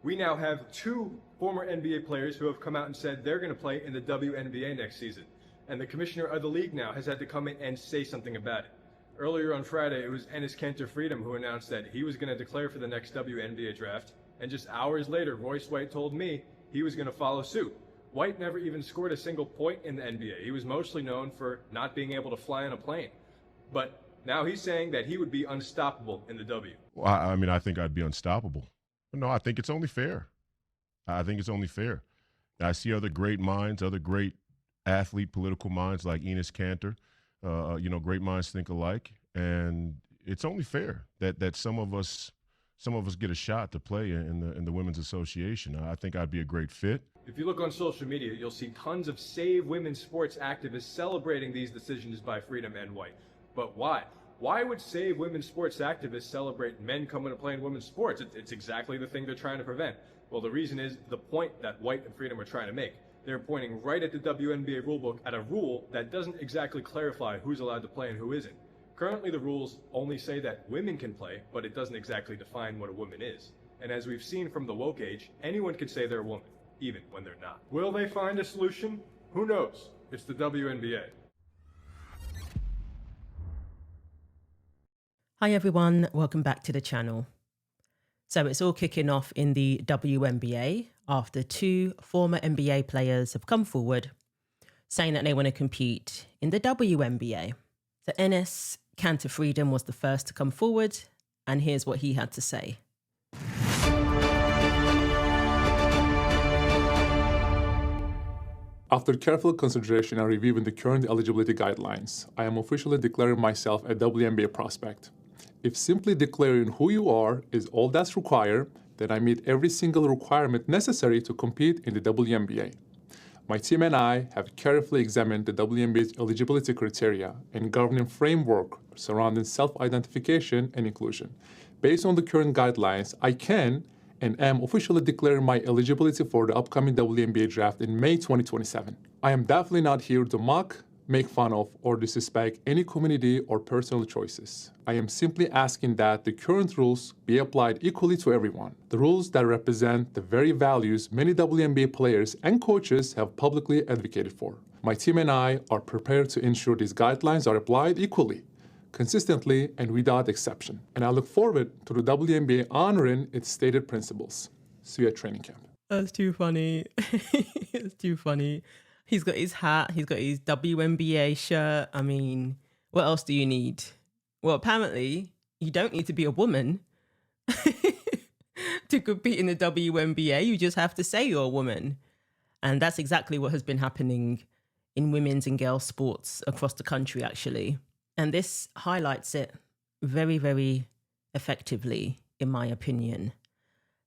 We now have two former NBA players who have come out and said they're going to play in the WNBA next season. And the commissioner of the league now has had to come in and say something about it. Earlier on Friday, it was Enes Kanter who announced that he was going to declare for the next WNBA draft. And just hours later, Royce White told me he was going to follow suit. White never even scored a single point in the NBA. He was mostly known for not being able to fly on a plane. But now he's saying that he would be unstoppable in the W. Well, I mean, I think I'd be unstoppable. No, I think it's only fair. I think it's only fair. I see other great minds, other great athlete, political minds like Enes Kanter. Great minds think alike, and it's only fair that some of us get a shot to play in the Women's Association. I think I'd be a great fit. If you look on social media, you'll see tons of Save Women's Sports activists celebrating these decisions by Freedom and White. But why? Why would Save Women's Sports activists celebrate men coming to play in women's sports? It's exactly the thing they're trying to prevent. Well, the reason is the point that White and Freedom are trying to make. They're pointing right at the WNBA rulebook at a rule that doesn't exactly clarify who's allowed to play and who isn't. Currently, the rules only say that women can play, but it doesn't exactly define what a woman is. And as we've seen from the woke age, anyone can say they're a woman, even when they're not. Will they find a solution? Who knows? It's the WNBA. Hi everyone, welcome back to the channel. So it's all kicking off in the WNBA after two former NBA players have come forward saying that they want to compete in the WNBA. So Enes Kanter was the first to come forward, and here's what he had to say. After careful consideration and reviewing the current eligibility guidelines, I am officially declaring myself a WNBA prospect. If simply declaring who you are is all that's required, then I meet every single requirement necessary to compete in the WNBA. My team and I have carefully examined the WNBA's eligibility criteria and governing framework surrounding self-identification and inclusion. Based on the current guidelines, I can and am officially declaring my eligibility for the upcoming WNBA draft in May 2027. I am definitely not here to mock, make fun of, or disrespect any community or personal choices. I am simply asking that the current rules be applied equally to everyone. The rules that represent the very values many WNBA players and coaches have publicly advocated for. My team and I are prepared to ensure these guidelines are applied equally, consistently, and without exception. And I look forward to the WNBA honoring its stated principles. See you at training camp. That's too funny. It's too funny. He's got his hat, he's got his WNBA shirt. I mean, what else do you need? Well, apparently, you don't need to be a woman to compete in the WNBA. You just have to say you're a woman. And that's exactly what has been happening in women's and girls' sports across the country, actually. And this highlights it very, very effectively, in my opinion.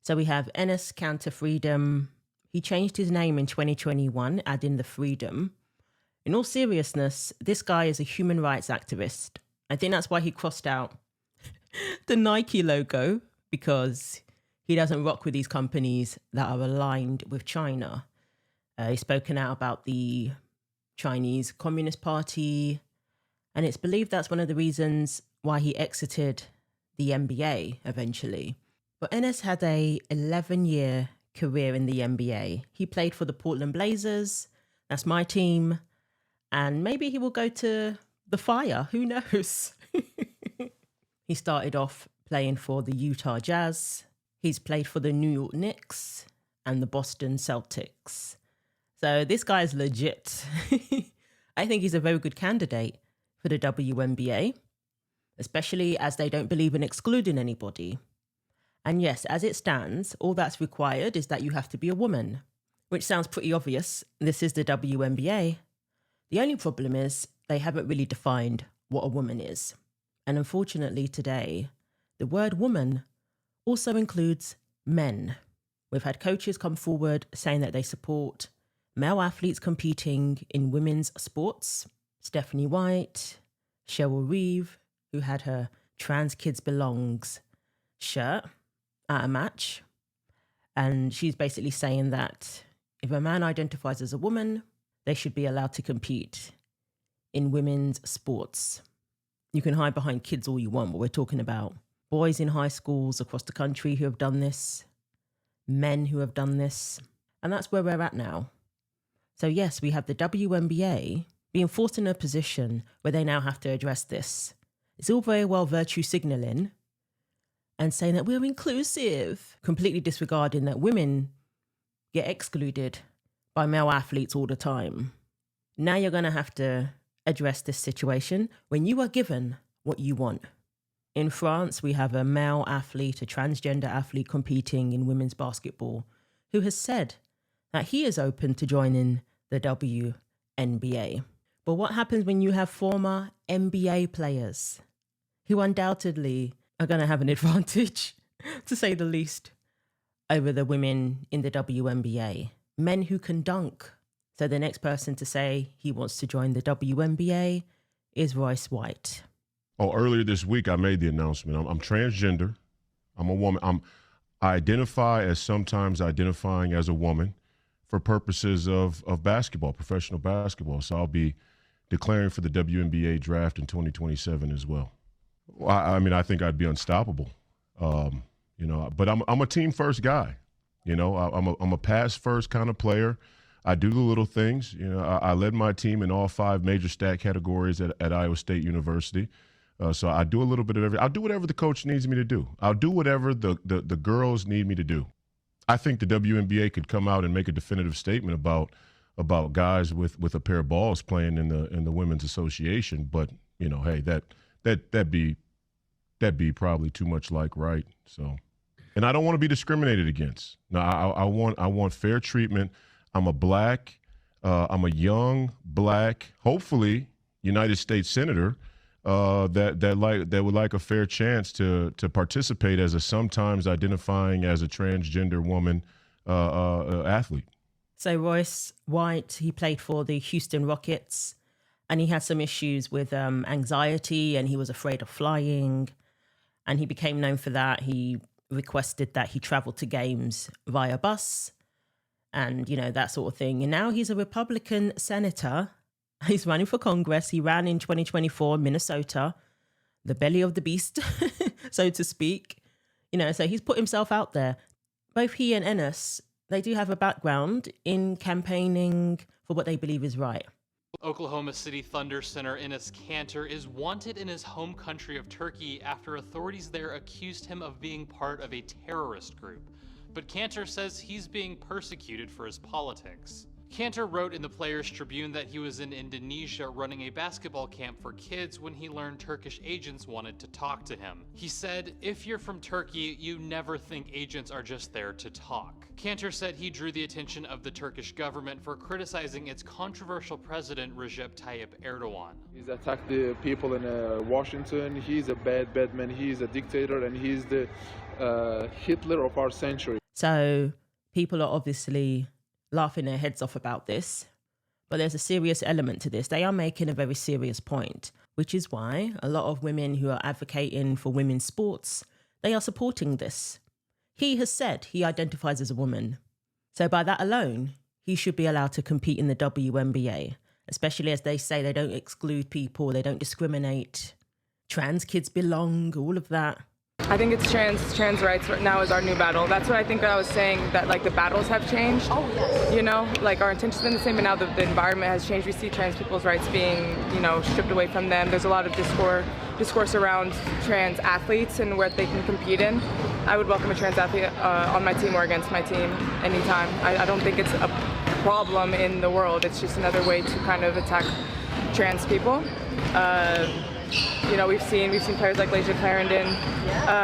So we have Enes Kanter. He changed his name in 2021, adding the freedom. In all seriousness, this guy is a human rights activist. I think that's why he crossed out the Nike logo, because he doesn't rock with these companies that are aligned with China. He's spoken out about the Chinese Communist Party, and it's believed that's one of the reasons why he exited the NBA eventually. But Enes had a 11-year career in the NBA. He played for the Portland Blazers. That's my team. And maybe he will go to the Fire. Who knows? He started off playing for the Utah Jazz. He's played for the New York Knicks and the Boston Celtics. So this guy is legit. I think he's a very good candidate for the WNBA, especially as they don't believe in excluding anybody. And yes, as it stands, all that's required is that you have to be a woman, which sounds pretty obvious. This is the WNBA. The only problem is they haven't really defined what a woman is. And unfortunately today, the word woman also includes men. We've had coaches come forward saying that they support male athletes competing in women's sports. Stephanie White, Cheryl Reeve, who had her Trans Kids Belongs shirt at a match, and she's basically saying that if a man identifies as a woman, they should be allowed to compete in women's sports. You can hide behind kids all you want, but we're talking about boys in high schools across the country who have done this. men who have done this. And that's where we're at now. So yes, we have the WNBA being forced in a position where they now have to address this. It's all very well virtue signaling and saying that we're inclusive, completely disregarding that women get excluded by male athletes all the time. Now you're going to have to address this situation when you are given what you want. In France, we have a male athlete, a transgender athlete competing in women's basketball, who has said that he is open to joining the WNBA. But what happens when you have former NBA players who undoubtedly are going to have an advantage, to say the least, over the women in the WNBA? Men who can dunk. So the next person to say he wants to join the WNBA is Royce White. Oh, earlier this week, I made the announcement. I'm transgender. I'm a woman. I identify as sometimes identifying as a woman for purposes of basketball, professional basketball. So I'll be declaring for the WNBA draft in 2027 as well. I mean, I think I'd be unstoppable, but I'm a team first guy. I'm a pass first kind of player. I do the little things. I led my team in all 5 major stat categories at Iowa State University. So I do a little bit of everything. I'll do whatever the coach needs me to do. I'll do whatever the girls need me to do. I think the WNBA could come out and make a definitive statement about guys with a pair of balls playing in the women's association. But hey, that'd be probably too much like right. So, and I don't want to be discriminated against. No, I want fair treatment. I'm a young black, hopefully United States senator. That would like a fair chance to participate as a sometimes identifying as a transgender woman athlete. So Royce White, he played for the Houston Rockets, and he had some issues with anxiety, and he was afraid of flying, and he became known for that. He requested that he travel to games via bus, and that sort of thing. And now he's a Republican senator. He's running for Congress. He ran in 2024, Minnesota, the belly of the beast, so to speak. So he's put himself out there. Both he and Enes, they do have a background in campaigning for what they believe is right. Oklahoma City Thunder center Enes Kanter is wanted in his home country of Turkey after authorities there accused him of being part of a terrorist group. But Kanter says he's being persecuted for his politics. Kanter wrote in the Players Tribune that he was in Indonesia running a basketball camp for kids when he learned Turkish agents wanted to talk to him. He said, "If you're from Turkey, you never think agents are just there to talk." Kanter said he drew the attention of the Turkish government for criticizing its controversial president Recep Tayyip Erdogan. He's attacked the people in Washington. He's a bad man. He's a dictator, and he's the Hitler of our century. So people are obviously laughing their heads off about this, but there's a serious element to this. They are making a very serious point, which is why a lot of women who are advocating for women's sports, they are supporting this. He has said he identifies as a woman. So by that alone, he should be allowed to compete in the WNBA, especially as they say they don't exclude people, they don't discriminate. Trans kids belong, all of that. I think it's trans rights right now is our new battle. That's what I think that I was saying, that the battles have changed. Oh, yes. Our intentions have been the same, but now the environment has changed. We see trans people's rights being, stripped away from them. There's a lot of discourse around trans athletes and where they can compete in. I would welcome a trans athlete on my team or against my team anytime. I don't think it's a problem in the world. It's just another way to kind of attack trans people. We've seen players like Laysia Clarendon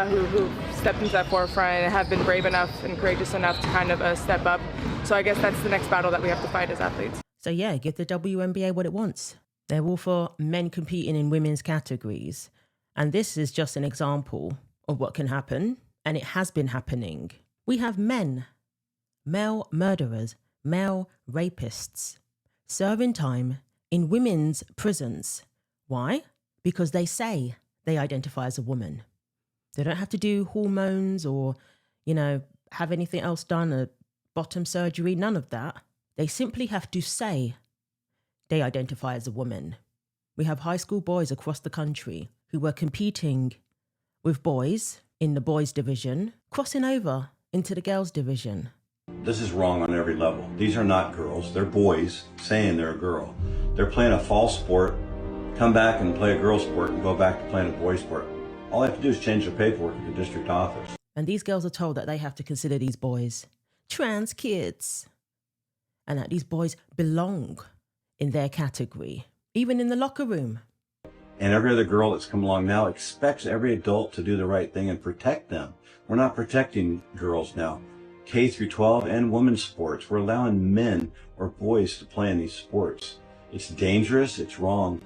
who stepped into that forefront and have been brave enough and courageous enough to kind of step up. So I guess that's the next battle that we have to fight as athletes. So yeah, give the WNBA what it wants. They're all for men competing in women's categories. And this is just an example of what can happen. And it has been happening. We have men, male murderers, male rapists, serving time in women's prisons. Why? Because they say they identify as a woman. They don't have to do hormones or, have anything else done, a bottom surgery, none of that. They simply have to say they identify as a woman. We have high school boys across the country who were competing with boys in the boys division, crossing over into the girls' division. This is wrong on every level. These are not girls. They're boys saying they're a girl. They're playing a false sport, come back and play a girl sport and go back to playing a boy sport. All they have to do is change their paperwork at the district office. And these girls are told that they have to consider these boys trans kids and that these boys belong in their category, even in the locker room. And every other girl that's come along now expects every adult to do the right thing and protect them. We're not protecting girls now. K through 12 and women's sports. We're allowing men or boys to play in these sports. It's dangerous. It's wrong.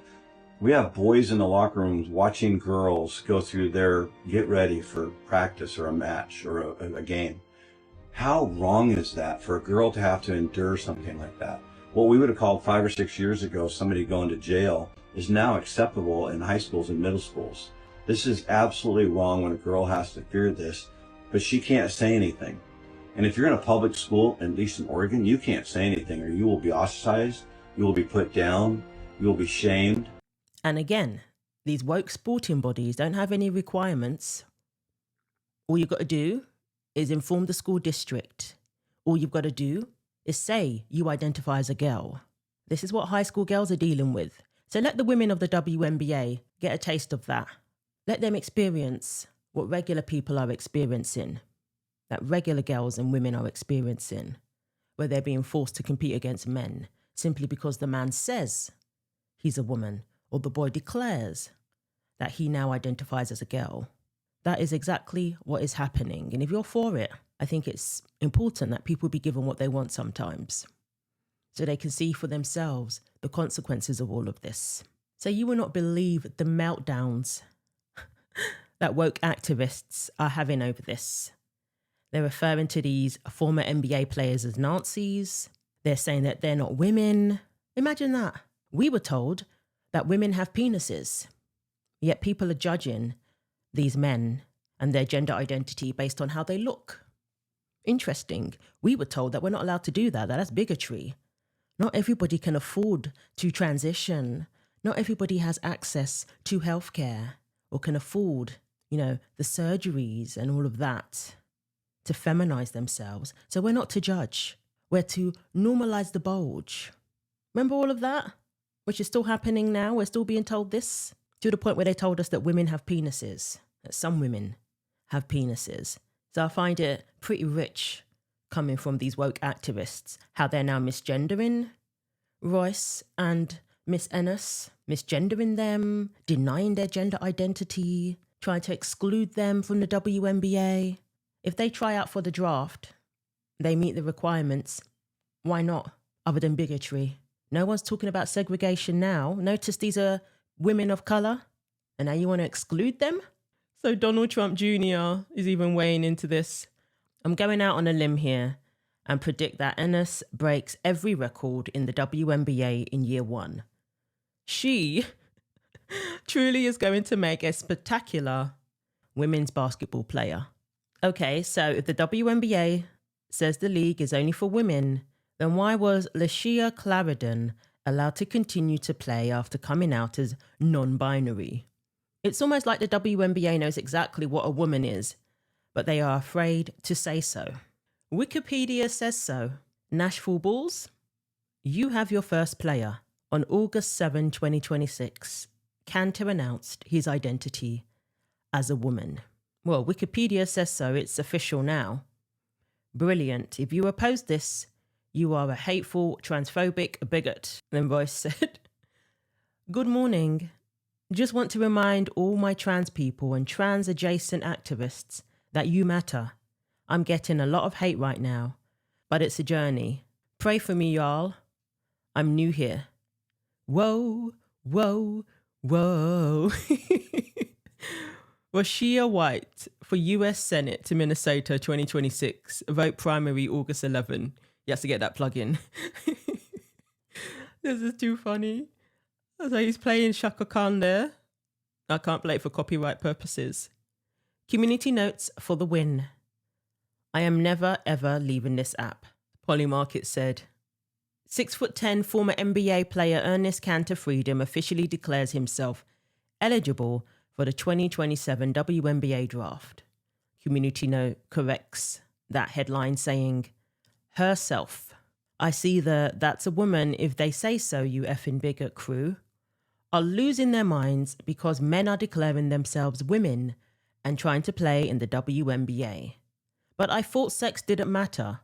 We have boys in the locker rooms watching girls go through their get ready for practice or a match or a game. How wrong is that for a girl to have to endure something like that? What we would have called 5 or 6 years ago somebody going to jail is now acceptable in high schools and middle schools. This is absolutely wrong when a girl has to fear this, but she can't say anything. And if you're in a public school, at least in Oregon, you can't say anything or you will be ostracized, you will be put down, you will be shamed. And again, these woke sporting bodies don't have any requirements. All you've got to do is inform the school district. All you've got to do is say you identify as a girl. This is what high school girls are dealing with. So let the women of the WNBA get a taste of that. Let them experience what regular people are experiencing, that regular girls and women are experiencing, where they're being forced to compete against men simply because the man says he's a woman or the boy declares that he now identifies as a girl. That is exactly what is happening. And if you're for it, I think it's important that people be given what they want sometimes, so they can see for themselves the consequences of all of this. So you will not believe the meltdowns that woke activists are having over this. They're referring to these former NBA players as Nazis. They're saying that they're not women. Imagine that. We were told that women have penises, yet people are judging these men and their gender identity based on how they look. Interesting. We were told that we're not allowed to do that. That's bigotry. Not everybody can afford to transition. Not everybody has access to healthcare or can afford, the surgeries and all of that to feminize themselves. So we're not to judge. We're to normalize the bulge. Remember all of that? Which is still happening now. We're still being told this, to the point where they told us that women have penises, that some women have penises. So I find it pretty rich coming from these woke activists, how they're now misgendering Royce and Miss Enes, misgendering them, denying their gender identity, trying to exclude them from the WNBA. If they try out for the draft, they meet the requirements, why not, other than bigotry? No one's talking about segregation now. Notice these are women of colour, and now you want to exclude them? So Donald Trump Jr. is even weighing into this. I'm going out on a limb here and predict that Enes breaks every record in the WNBA in year 1. She truly is going to make a spectacular women's basketball player. Okay, so if the WNBA says the league is only for women, then why was Lashia Clarendon allowed to continue to play after coming out as non-binary? It's almost like the WNBA knows exactly what a woman is, but they are afraid to say so. Wikipedia says so. Nashville Bulls, you have your first player. On August 7, 2026, Kanter announced his identity as a woman. Well, Wikipedia says so. It's official now. Brilliant. If you oppose this, you are a hateful, transphobic bigot. Then Royce said, good morning. Just want to remind all my trans people and trans adjacent activists that you matter. I'm getting a lot of hate right now, but it's a journey. Pray for me, y'all. I'm new here. Whoa, whoa, whoa. Royce White for US Senate to Minnesota 2026. Vote primary August 11. You have to get that plug in. This is too funny. So he's playing Shaka Khan there. I can't play it for copyright purposes. Community notes for the win. I am never ever leaving this app, Polymarket said. 6'10" former NBA player Enes Kanter Freedom officially declares himself eligible for the 2027 WNBA draft. Community note corrects that headline saying, herself. I see that's a woman if they say so, you effing bigot crew, are losing their minds because men are declaring themselves women and trying to play in the WNBA. But I thought sex didn't matter.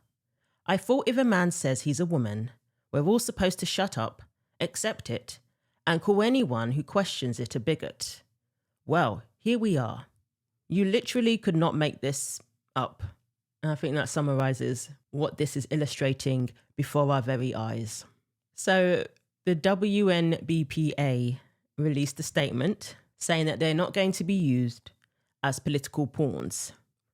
I thought if a man says he's a woman, we're all supposed to shut up, accept it, and call anyone who questions it a bigot. Well, here we are. You literally could not make this up. And I think that summarizes what this is illustrating before our very eyes. So the WNBPA released a statement saying that they're not going to be used as political pawns.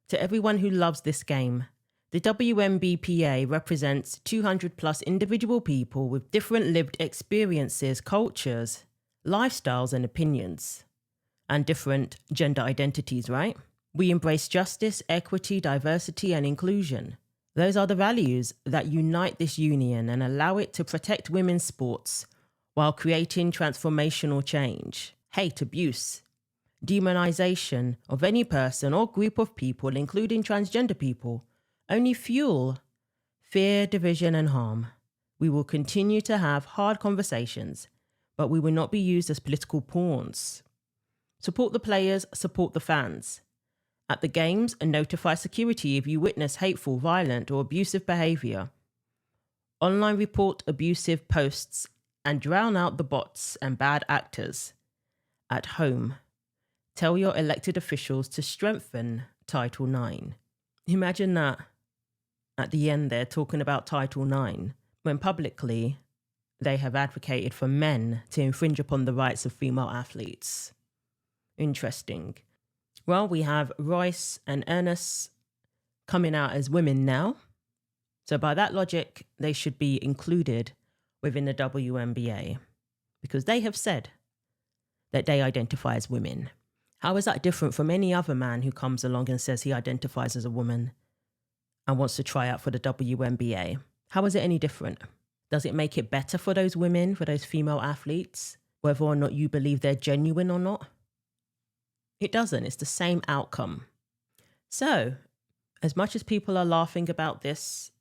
To everyone who loves this game, the WNBPA represents 200 plus individual people with different lived experiences, cultures, lifestyles and opinions, and different gender identities, right? We embrace justice, equity, diversity, and inclusion. Those are the values that unite this union and allow it to protect women's sports while creating transformational change. Hate, abuse, demonization of any person or group of people, including transgender people, only fuel fear, division, and harm. We will continue to have hard conversations, but we will not be used as political pawns. Support the players, support the fans. At the games, notify security if you witness hateful, violent, or abusive behavior. Online report abusive posts and drown out the bots and bad actors. At home, tell your elected officials to strengthen Title IX. Imagine that at the end they're talking about Title IX, when publicly they have advocated for men to infringe upon the rights of female athletes. Interesting. Well, we have Royce and Enes coming out as women now. So by that logic, they should be included within the WNBA because they have said that they identify as women. How is that different from any other man who comes along and says he identifies as a woman and wants to try out for the WNBA? How is it any different? Does it make it better for those women, for those female athletes, whether or not you believe they're genuine or not? It doesn't. It's the same outcome. So, as much as people are laughing about this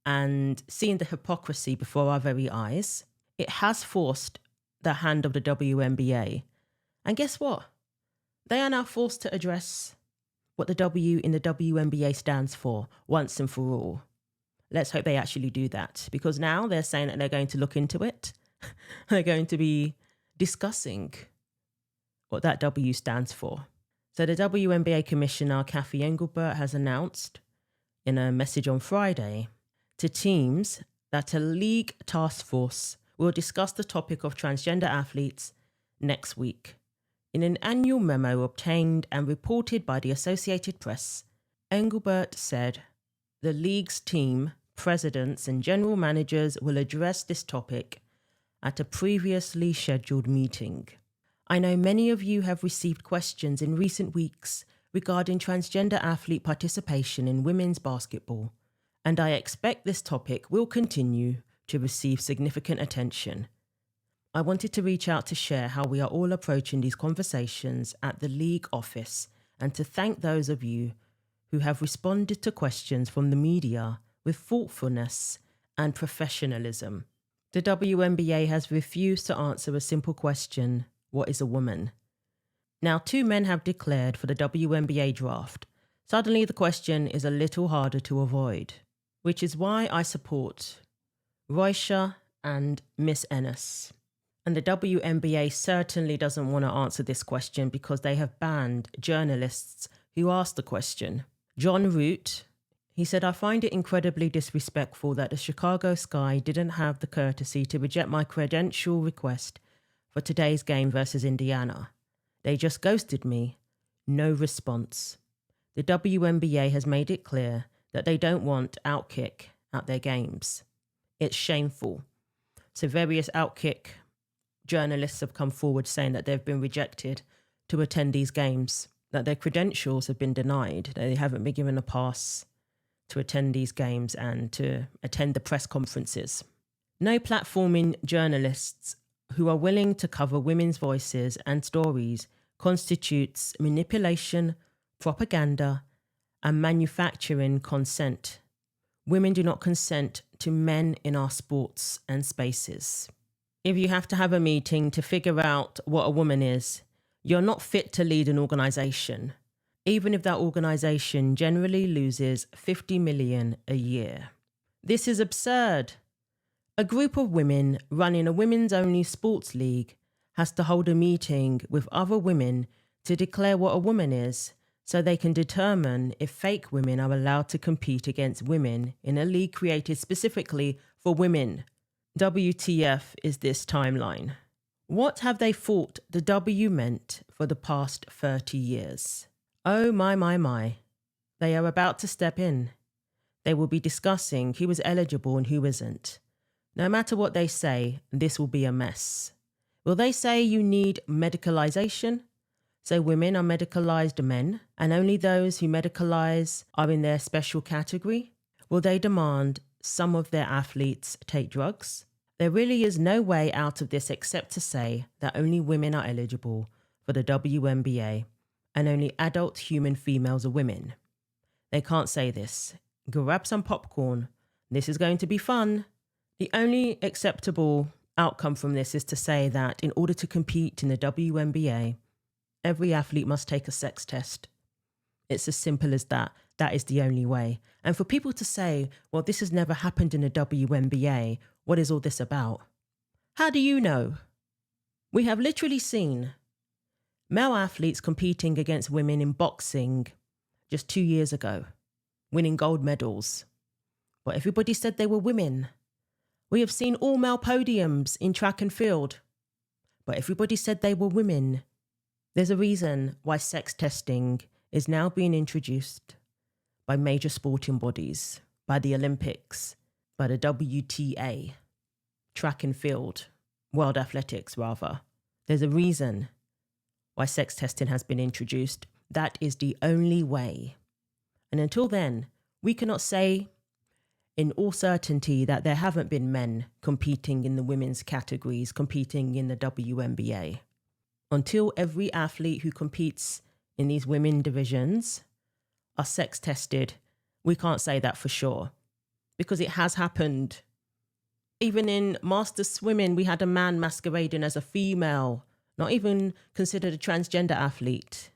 and seeing the hypocrisy before our very eyes, it has forced the hand of the WNBA. And guess what? They are now forced to address what the W in the WNBA stands for once and for all. Let's hope they actually do that, because now they're saying that they're going to look into it. They're going to be discussing what that W stands for. So the WNBA Commissioner, Cathy Engelbert, has announced in a message on Friday to teams that a league task force will discuss the topic of transgender athletes next week. In an annual memo obtained and reported by the Associated Press, Engelbert said the league's team, presidents and general managers will address this topic at a previously scheduled meeting. I know many of you have received questions in recent weeks regarding transgender athlete participation in women's basketball, and I expect this topic will continue to receive significant attention. I wanted to reach out to share how we are all approaching these conversations at the league office and to thank those of you who have responded to questions from the media with thoughtfulness and professionalism. The WNBA has refused to answer a simple question: what is a woman? Now, 2 men have declared for the WNBA draft. Suddenly, the question is a little harder to avoid, which is why I support Royce and Miss Enes. And the WNBA certainly doesn't want to answer this question because they have banned journalists who asked the question. John Root, he said, I find it incredibly disrespectful that the Chicago Sky didn't have the courtesy to reject my credential request for today's game versus Indiana. They just ghosted me. No response. The WNBA has made it clear that they don't want Outkick at their games. It's shameful. So various Outkick journalists have come forward saying that they've been rejected to attend these games, that their credentials have been denied, that they haven't been given a pass to attend these games and to attend the press conferences. No platforming journalists who are willing to cover women's voices and stories constitutes manipulation, propaganda, and manufacturing consent. Women do not consent to men in our sports and spaces. If you have to have a meeting to figure out what a woman is, you're not fit to lead an organization, even if that organization generally loses 50 million a year. This is absurd. A group of women running a women's-only sports league has to hold a meeting with other women to declare what a woman is, so they can determine if fake women are allowed to compete against women in a league created specifically for women. WTF is this timeline? What have they thought the W meant for the past 30 years? Oh my. They are about to step in. They will be discussing who is eligible and who isn't. No matter what they say, this will be a mess. Will they say you need medicalization? So women are medicalized men, and only those who medicalize are in their special category? Will they demand some of their athletes take drugs? There really is no way out of this except to say that only women are eligible for the WNBA, and only adult human females are women. They can't say this. Grab some popcorn. This is going to be fun. The only acceptable outcome from this is to say that in order to compete in the WNBA, every athlete must take a sex test. It's as simple as that. That is the only way. And for people to say, well, this has never happened in the WNBA, what is all this about? How do you know? We have literally seen male athletes competing against women in boxing just 2 years ago, winning gold medals. But everybody said they were women. We have seen all male podiums in track and field, but everybody said they were women. There's a reason why sex testing is now being introduced by major sporting bodies, by the Olympics, by the WTA, track and field, world athletics rather. There's a reason why sex testing has been introduced. That is the only way. And until then, we cannot say in all certainty that there haven't been men competing in the women's categories, competing in the WNBA. Until every athlete who competes in these women divisions are sex tested, we can't say that for sure, because it has happened. Even in Masters Swimming, we had a man masquerading as a female, not even considered a transgender athlete.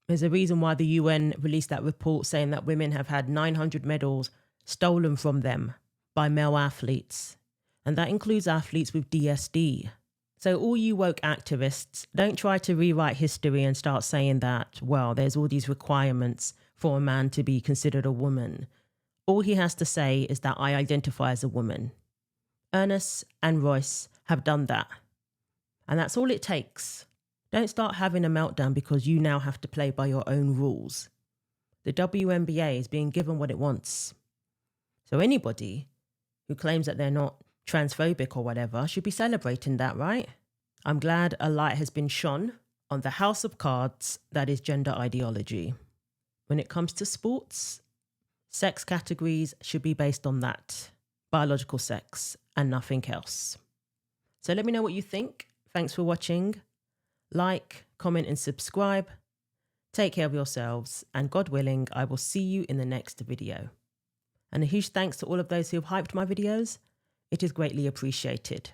There's a reason why the UN released that report saying that women have had 900 medals stolen from them by male athletes, and that includes athletes with DSD. So all you woke activists, don't try to rewrite history and start saying that, well, there's all these requirements for a man to be considered a woman. All he has to say is that I identify as a woman. Enes and Royce have done that. And that's all it takes. Don't start having a meltdown because you now have to play by your own rules. The WNBA is being given what it wants. So anybody who claims that they're not transphobic or whatever should be celebrating that, right? I'm glad a light has been shone on the house of cards that is gender ideology. When it comes to sports, sex categories should be based on that, biological sex and nothing else. So let me know what you think. Thanks for watching. Like, comment and subscribe. Take care of yourselves, and God willing, I will see you in the next video. And a huge thanks to all of those who have hyped my videos. It is greatly appreciated.